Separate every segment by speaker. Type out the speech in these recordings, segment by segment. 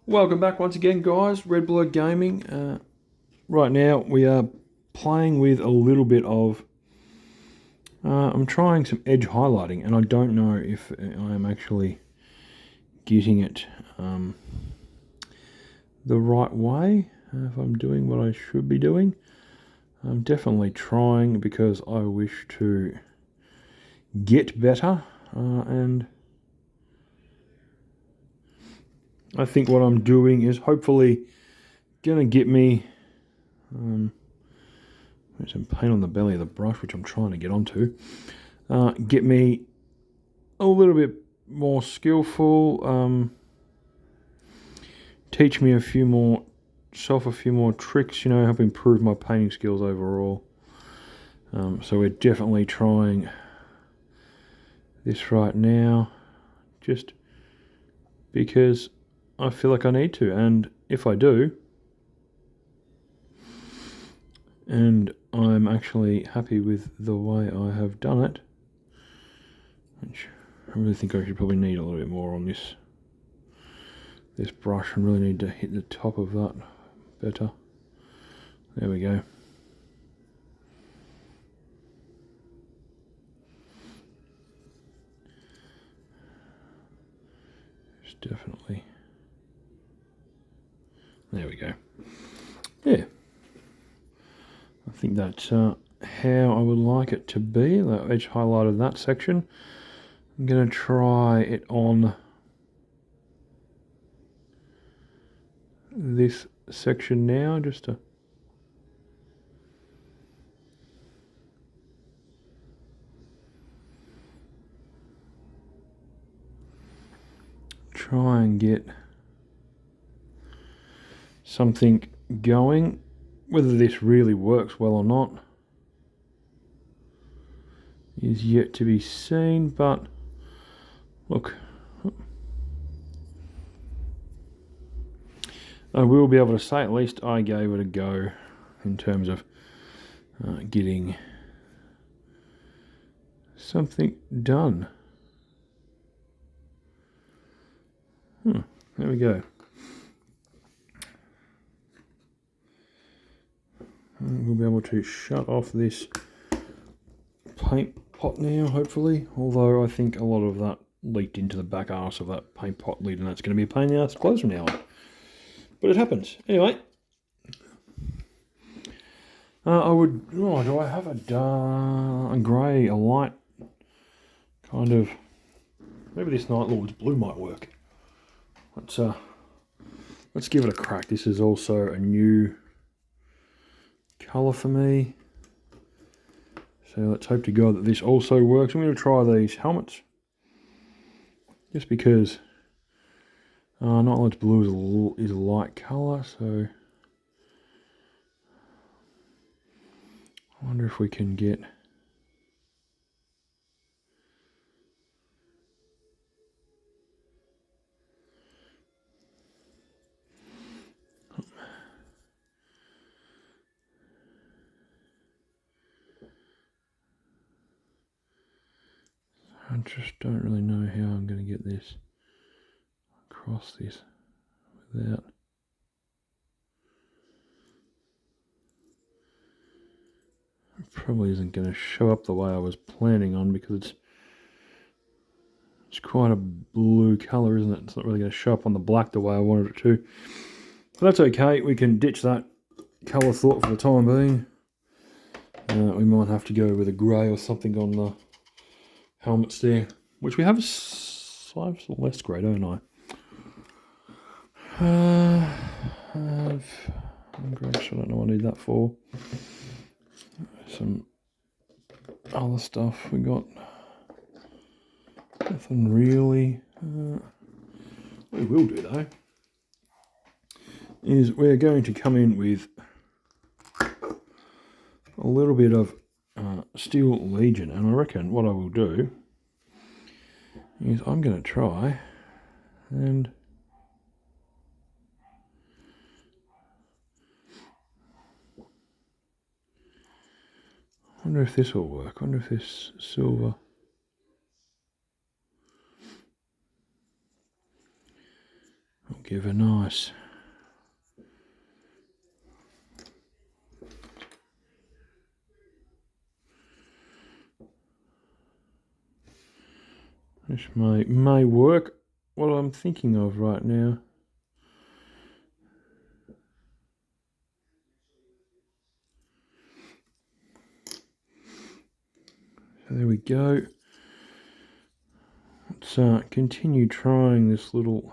Speaker 1: Welcome back once again, guys. Red Blur Gaming. Right now we are playing with a little bit of... I'm trying some edge highlighting, and I don't know if I am actually getting it the right way, if I'm doing what I should be doing. I'm definitely trying because I wish to get better, and I think what I'm doing is hopefully going to get me there's some paint on the belly of the brush, which I'm trying to get onto. Get me a little bit more skillful. Teach me a few more tricks, help improve my painting skills overall. So we're definitely trying this right now, just because I feel like I need to, and if I do, and I'm actually happy with the way I have done it, which I really think I should probably need a little bit more on this brush and really need to hit the top of that better. There we go. It's definitely... There we go. Yeah. I think that's how I would like it to be. The edge highlighted that section. I'm going to try it on this section now, just to try and get something going. Whether this really works well or not is yet to be seen, but look, I will be able to say at least I gave it a go in terms of getting something done. There we go. We'll be able to shut off this paint pot now, hopefully, although I think a lot of that leaked into the back arse of that paint pot lid, and that's going to be a pain in the ass to close from now on. But it happens. Anyway, do I have a grey, a light kind of, maybe this Night Lord's blue might work. Let's give it a crack. This is also a new colour for me, so let's hope to God that this also works. I'm going to try these helmets, just because Night Lord's blue is a light colour, so I wonder if we can get I just don't really know how I'm going to get this across this without... It probably isn't going to show up the way I was planning on, because it's quite a blue colour, isn't it? It's not really going to show up on the black the way I wanted it to. But that's okay, we can ditch that colour thought for the time being. We might have to go with a grey or something on the helmets there, which we have less grey, don't I? Grace, I don't know what I need that for. Some other stuff we got. Nothing really. What we will do though is we're going to come in with a little bit of Steel Legion, and I reckon what I will do is I'm going to try and wonder if this will work. Wonder if this silver will give a nice this may work what I'm thinking of right now. So there we go. Let's continue trying this little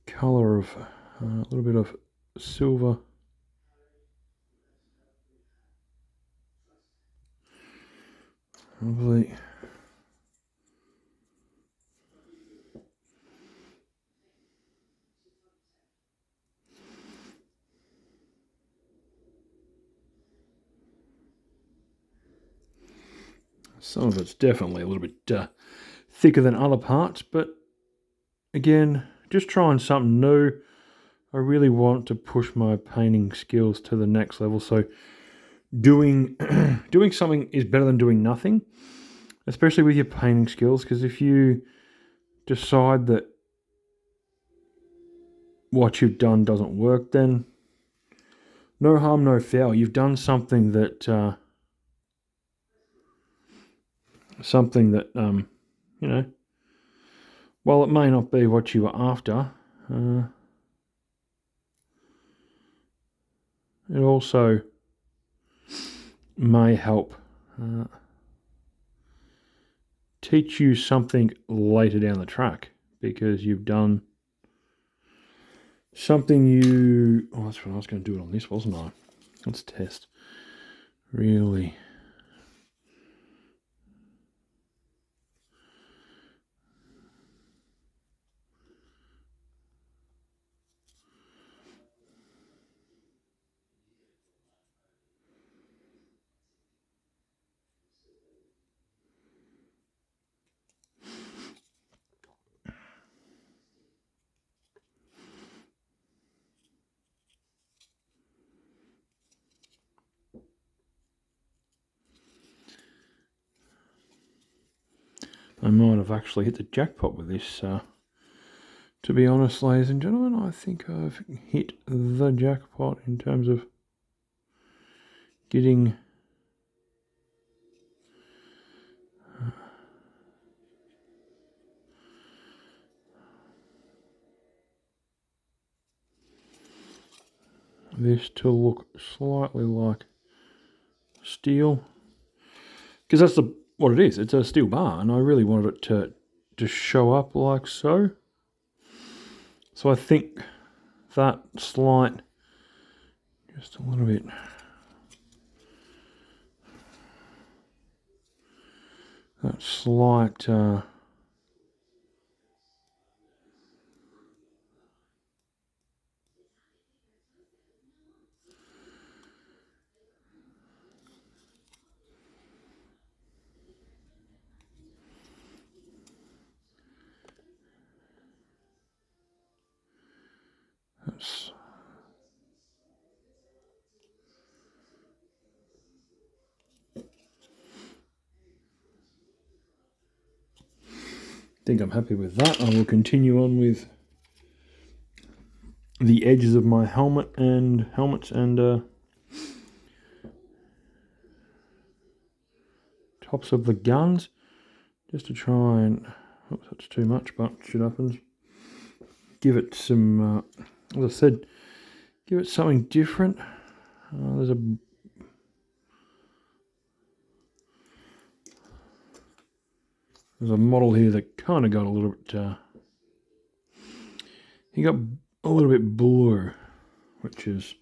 Speaker 1: colour of a little bit of silver. Lovely. Some of it's definitely a little bit thicker than other parts, but again, just trying something new. I really want to push my painting skills to the next level, so doing doing something is better than doing nothing, especially with your painting skills, because if you decide that what you've done doesn't work, then no harm, no foul. You've done something that you know, while it may not be what you were after, it also may help teach you something later down the track, because you've done something oh, that's what I was going to do it on this, wasn't I? Let's test. Really. I might have actually hit the jackpot with this. To be honest, ladies and gentlemen, I think I've hit the jackpot in terms of getting this to look slightly like steel, because that's what it is. It's a steel bar, and I really wanted it to show up like so. So I think that slight, just a little bit, that slight that's, I think I'm happy with that. I will continue on with the edges of my helmets and tops of the guns, just to try and, oops, that's too much, but shit happens. Give it some, as I said, give it something different. There's a model here that kind of got a little bit, he got a little bit blue, which is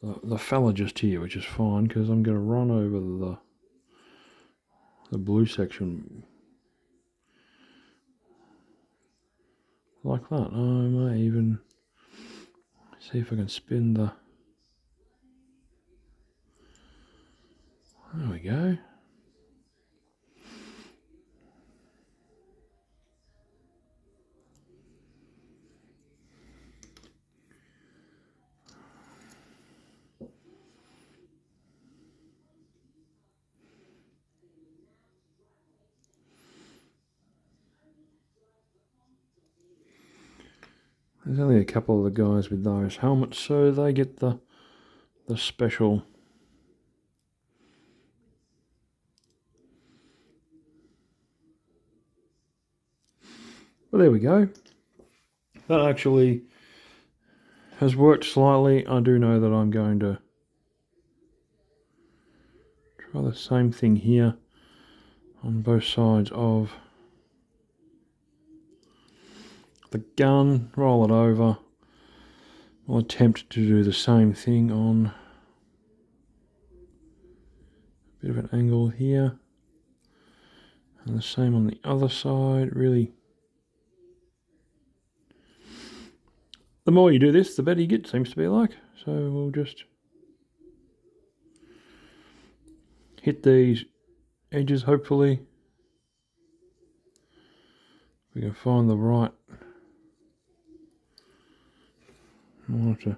Speaker 1: the fella just here, which is fine, because I'm going to run over the blue section like that. I may even see if I can spin the, there we go. There's only a couple of the guys with those helmets, so they get the special. But there we go. That actually has worked slightly. I do know that I'm going to try the same thing here on both sides of the gun, roll it over. I'll attempt to do the same thing on a bit of an angle here. And the same on the other side, really. The more you do this, the better you get, seems to be like. So we'll just hit these edges, hopefully. We can find the right. I'll have to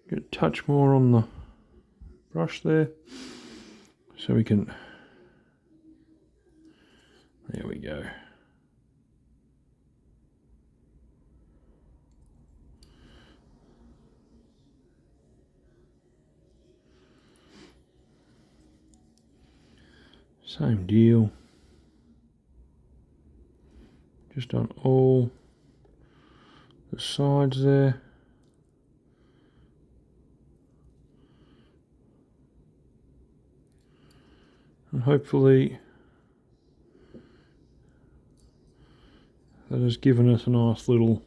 Speaker 1: get a touch more on the brush there. So we can, there we go. Same deal. Just on all the sides there. And hopefully that has given us a nice little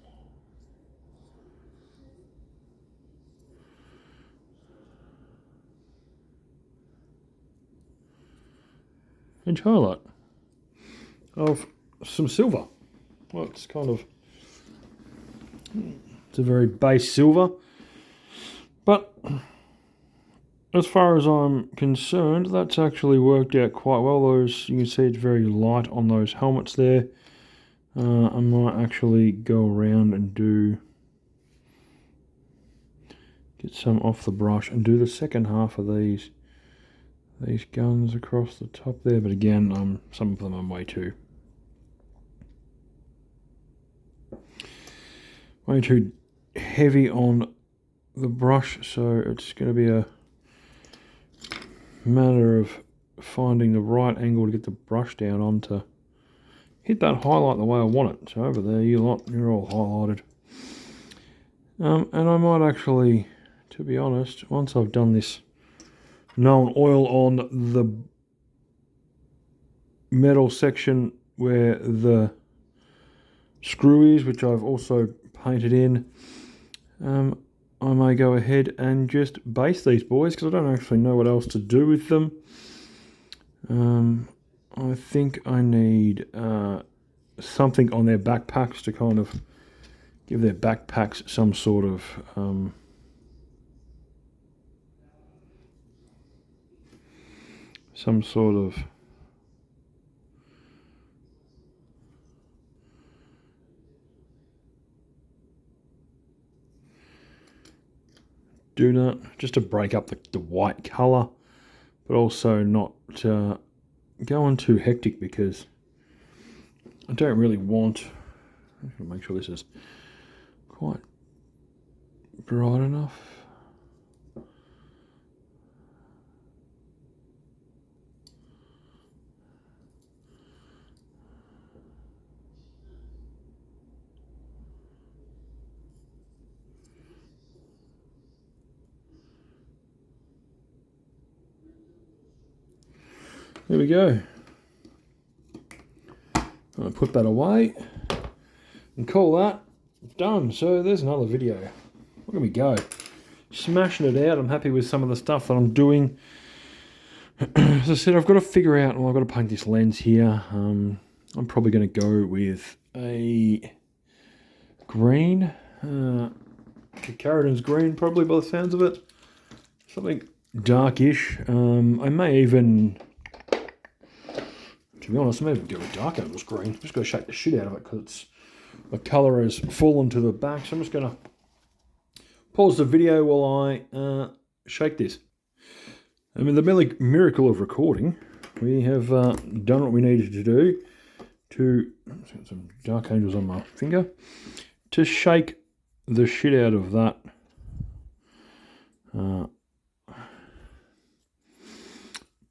Speaker 1: edge highlight of some silver. Well, it's kind of, it's a very base silver, but as far as I'm concerned, that's actually worked out quite well. Those, you can see it's very light on those helmets there. I might actually go around and get some off the brush and do the second half of these guns across the top there. But again, some of them I'm way too heavy on the brush, so it's going to be a matter of finding the right angle to get the brush down on to hit that highlight the way I want it. So over there, you're all highlighted. And I might actually, to be honest, once I've done this known oil on the metal section where the screw is, which I've also painted in, I may go ahead and just base these boys because I don't actually know what else to do with them. I think I need something on their backpacks to kind of give their backpacks some sort of do that, just to break up the white colour, but also not going too hectic because I don't really want, I'm going to make sure this is quite bright enough. There we go. I'll put that away and call that done. So there's another video. Look at me go. Smashing it out. I'm happy with some of the stuff that I'm doing. As I said, I've got to figure out, well, I've got to paint this lens here. I'm probably going to go with a green. The Carradin's green, probably, by the sounds of it. Something darkish. I may even, to be honest, I may even go with Dark Angels green. I'm just going to shake the shit out of it because the colour has fallen to the back. So I'm just going to pause the video while I shake this. I mean, the miracle of recording, we have done what we needed to do to, some Dark Angels on my finger, to shake the shit out of that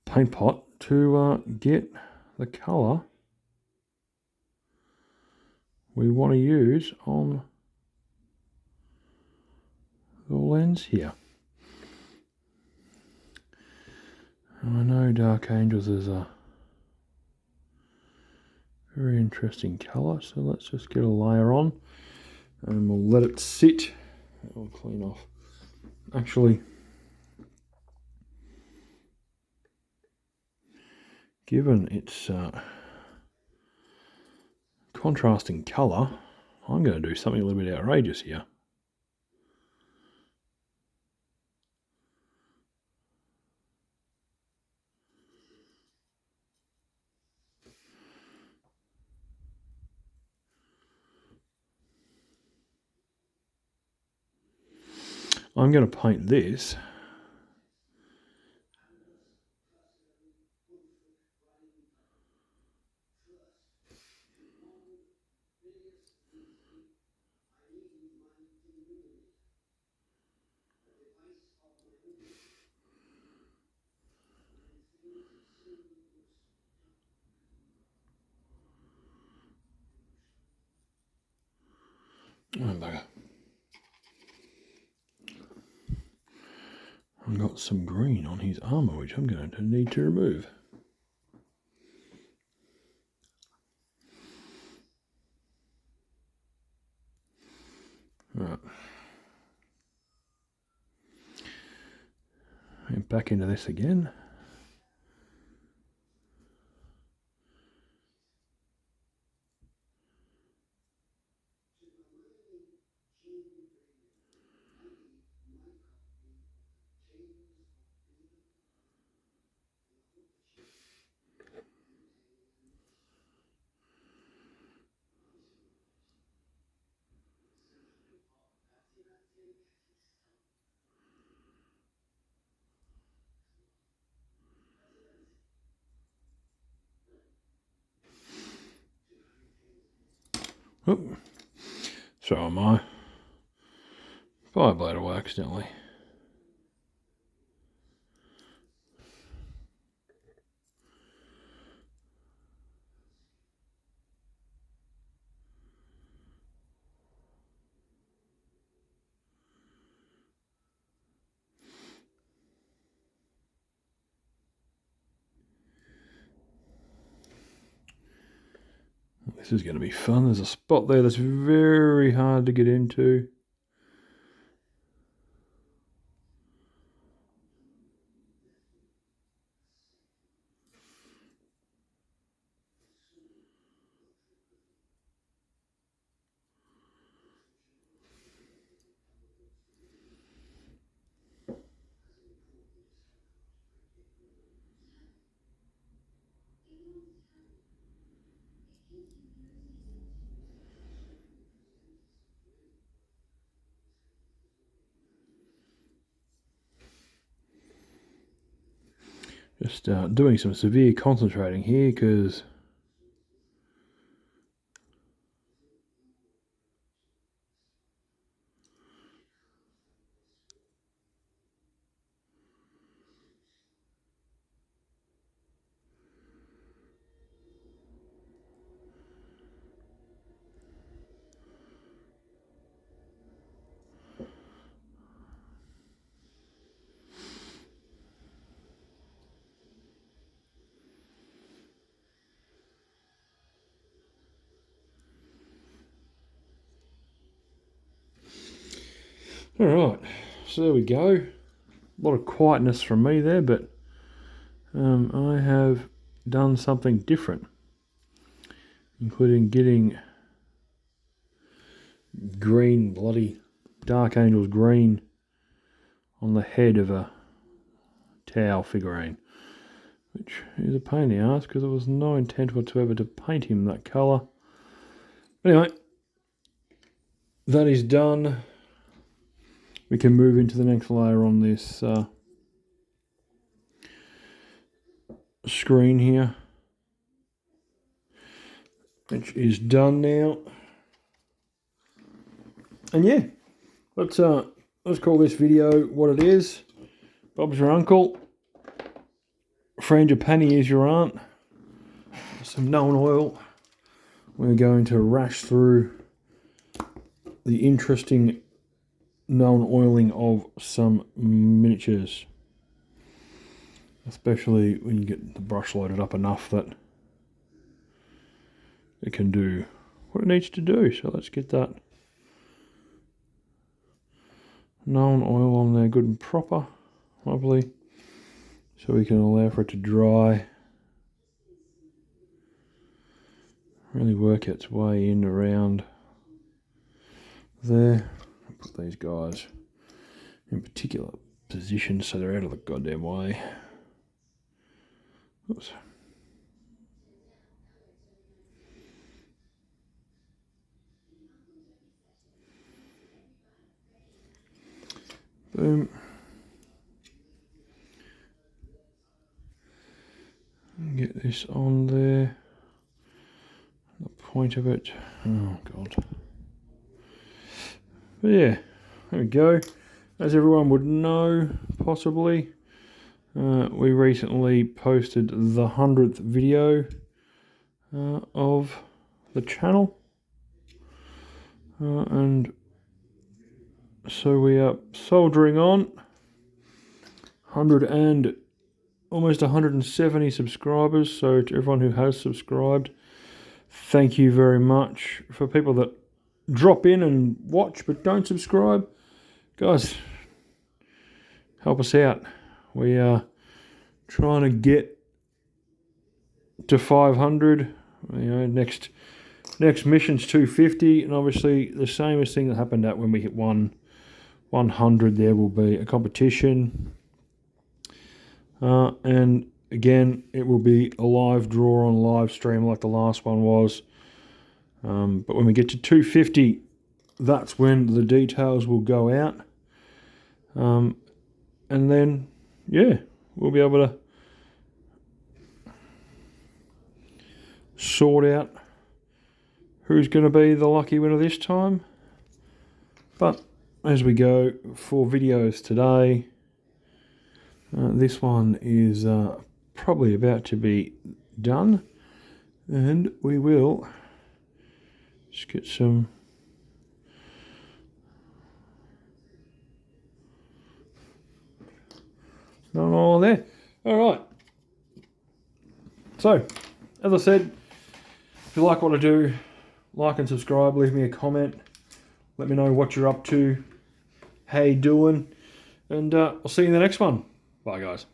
Speaker 1: paint pot to get the colour we want to use on the lens here. I know Dark Angels is a very interesting colour, so let's just get a layer on and we'll let it sit. I'll clean off. Actually, given its contrasting colour, I'm going to do something a little bit outrageous here. I'm going to paint this I've got some green on his armour, which I'm going to need to remove. Right. And back into this again. Oop. So am I. Fireblade away accidentally. This is going to be fun. There's a spot there that's very hard to get into. Just doing some severe concentrating here because alright, so there we go. A lot of quietness from me there, but I have done something different, including getting green, bloody Dark Angels green on the head of a Tau figurine, which is a pain in the ass because there was no intent whatsoever to paint him that colour. Anyway, that is done. We can move into the next layer on this screen here, which is done now. And yeah, let's call this video what it is. Bob's your uncle. Frangipani is your aunt. Some known oil. We're going to rash through the interesting known oiling of some miniatures. Especially when you get the brush loaded up enough that it can do what it needs to do. So let's get that known oil on there good and proper. Lovely. So we can allow for it to dry. Really work its way in around there. Put these guys in particular positions so they're out of the goddamn way. Oops. Boom. Get this on there. The point of it. Oh god. But yeah, there we go. As everyone would know, possibly, we recently posted the 100th video of the channel. And so we are soldiering on. 100 and almost 170 subscribers. So to everyone who has subscribed, thank you very much. For people that drop in and watch but don't subscribe, guys, help us out. We are trying to get to 500. You know, next mission's 250, and obviously the same thing that happened at when we hit 100. There will be a competition, and again, it will be a live draw on live stream like the last one was. But when we get to 250, that's when the details will go out. And then, yeah, we'll be able to sort out who's going to be the lucky winner this time. But as we go for videos today, this one is probably about to be done. And we will just get some not all there. Alright. So, as I said, if you like what I do, like and subscribe, leave me a comment. Let me know what you're up to, how you doing, and I'll see you in the next one. Bye guys.